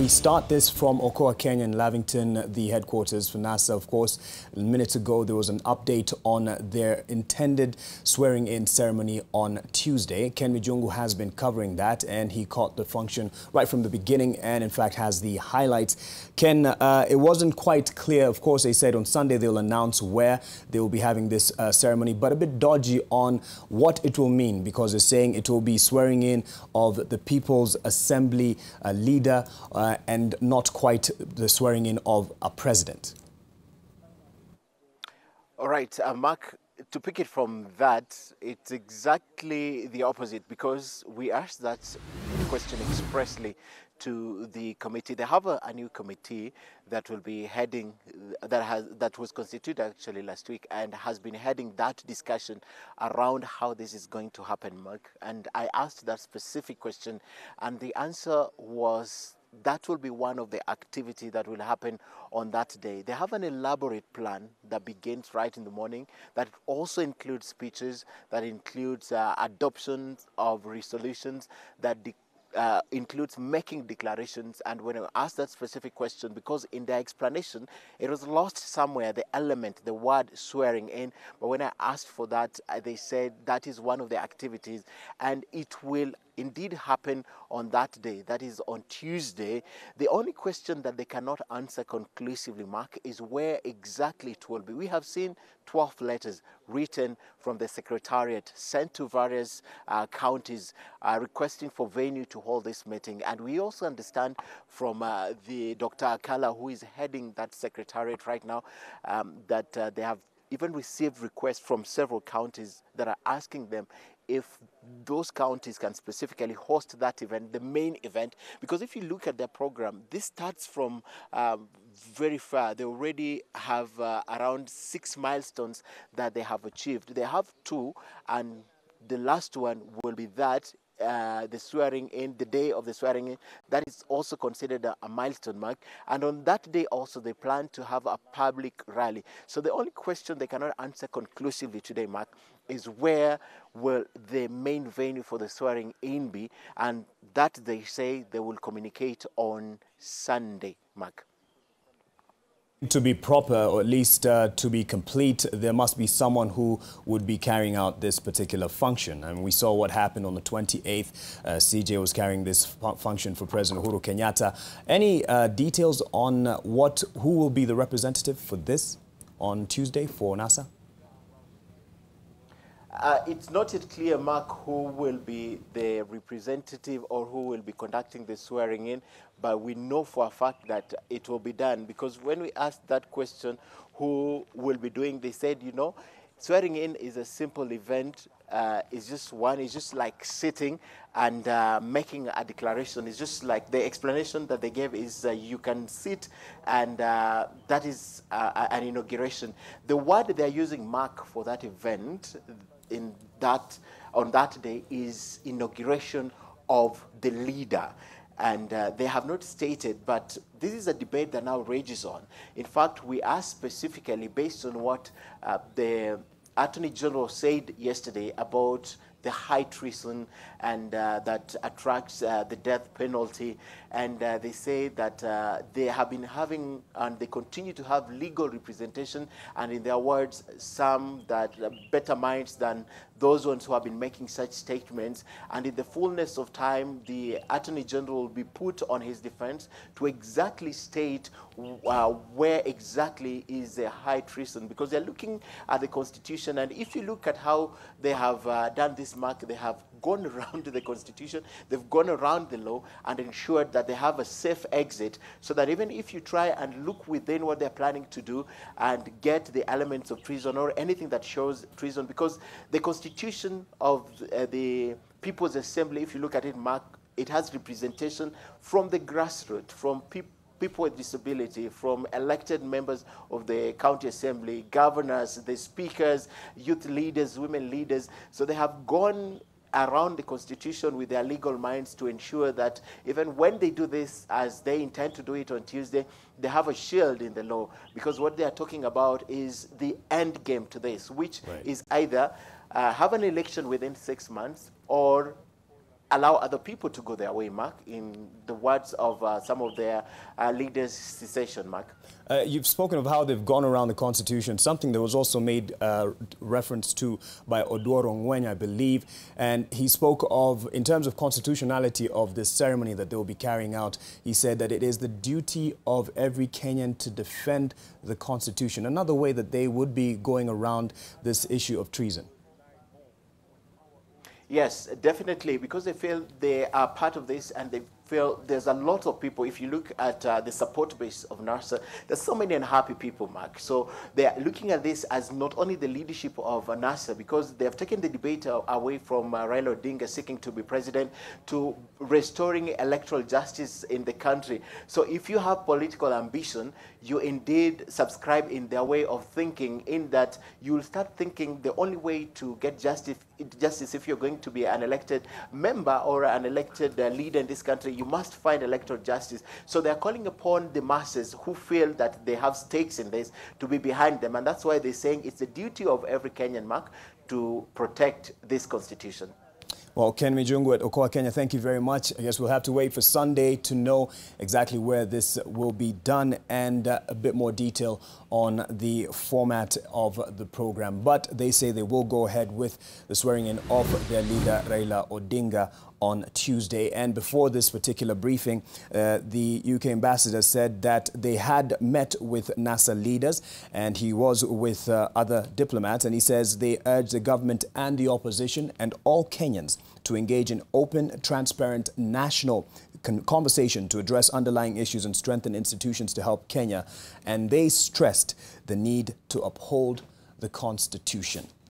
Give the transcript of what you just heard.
We start this from Okoa, Kenya, in Lavington, the headquarters for NASA. Of course, minutes ago, there was an update on their intended swearing-in ceremony on Tuesday. Ken Mijungu has been covering that, and he caught the function right from the beginning and, in fact, has the highlights. Ken, it wasn't quite clear. Of course, they said on Sunday they'll announce where they will be having this ceremony, but a bit dodgy on what it will mean, because they're saying it will be swearing in of the People's Assembly leader and not quite the swearing in of a president. All right, Mark, to pick it from that, it's exactly the opposite, because we asked that question expressly to the committee. They have a new committee that will be heading, that was constituted actually last week and has been heading that discussion around how this is going to happen, Mark. And I asked that specific question, and the answer was that will be one of the activities that will happen on that day. They have an elaborate plan that begins right in the morning, that also includes speeches, that includes adoption of resolutions, that includes making declarations. And when I asked that specific question, because in their explanation, it was lost somewhere, the element, the word swearing in. But when I asked for that, they said that is one of the activities, and it will indeed happen on that day, that is on Tuesday. The only question that they cannot answer conclusively, Mark, is where exactly it will be. We have seen 12 letters written from the Secretariat sent to various counties requesting for venue to hold this meeting. And we also understand from the Dr. Akala, who is heading that Secretariat right now, that they have even received requests from several counties that are asking them if those counties can specifically host that event, the main event. Because if you look at their program, this starts from very far. They already have around 6 milestones that they have achieved. They have 2, and the last one will be that the swearing in, the day of the swearing in, that is also considered a milestone, Mark. And on that day also, they plan to have a public rally. So the only question they cannot answer conclusively today, Mark, is where will the main venue for the swearing in be, and that they say they will communicate on Sunday, Mark. To be proper, or at least to be complete, there must be someone who would be carrying out this particular function. And we saw what happened on the 28th. CJ was carrying this function for President Uhuru Kenyatta. Any details on who will be the representative for this on Tuesday for NASA? It's not yet clear, Mark, who will be the representative or who will be conducting the swearing in, but we know for a fact that it will be done, because when we asked that question, who will be doing, they said, you know, swearing in is a simple event. It's just like sitting and making a declaration. It's just like the explanation that they gave is you can sit, and that is an inauguration. The word they're using, Mark, for that event on that day is inauguration of the leader. And they have not stated, but this is a debate that now rages on. In fact, we asked specifically based on what the Attorney General said yesterday about the high treason, and that attracts the death penalty. And they say that they have been having, and they continue to have, legal representation, and in their words, some that better minds than those ones who have been making such statements. And in the fullness of time, the Attorney General will be put on his defense to exactly state where exactly is the high treason, because they're looking at the Constitution. And if you look at how they have done this, Mark, they have gone around the Constitution, they've gone around the law and ensured that they have a safe exit, so that even if you try and look within what they're planning to do and get the elements of treason or anything that shows treason, because the Constitution of the People's Assembly, if you look at it, Mark, it has representation from the grassroots, from people with disability, from elected members of the county assembly, governors, the speakers, youth leaders, women leaders. So they have gone around the Constitution with their legal minds to ensure that even when they do this, as they intend to do it on Tuesday, they have a shield in the law. Because what they are talking about is the end game to this, which is either have an election within 6 months, or allow other people to go their way, Mark, in the words of some of their leaders' secession, Mark. You've spoken of how they've gone around the Constitution, something that was also made reference to by Oduoro Ngwenya, I believe. And he spoke of, in terms of constitutionality of this ceremony that they will be carrying out, he said that it is the duty of every Kenyan to defend the Constitution. Another way that they would be going around this issue of treason. Yes, definitely, because they feel they are part of this, and they feel there's a lot of people. If you look at the support base of NASA, there's so many unhappy people, Mark. So they are looking at this as not only the leadership of NASA, because they have taken the debate away from Raila Odinga seeking to be president, to restoring electoral justice in the country. So if you have political ambition, you indeed subscribe in their way of thinking, in that you'll start thinking the only way to get justice if you're going to be an elected member or an elected leader in this country, you must find electoral justice. So they're calling upon the masses who feel that they have stakes in this to be behind them. And that's why they're saying it's the duty of every Kenyan, Mark, to protect this constitution. Well, Ken Mijungu at Okoa, Kenya, thank you very much. I guess we'll have to wait for Sunday to know exactly where this will be done and a bit more detail on the format of the program. But they say they will go ahead with the swearing in of their leader, Raila Odinga, on Tuesday. And before this particular briefing, the UK ambassador said that they had met with NASA leaders, and he was with other diplomats, and he says they urge the government and the opposition and all Kenyans to engage in open, transparent, national conversation to address underlying issues and strengthen institutions to help Kenya. And they stressed the need to uphold the Constitution.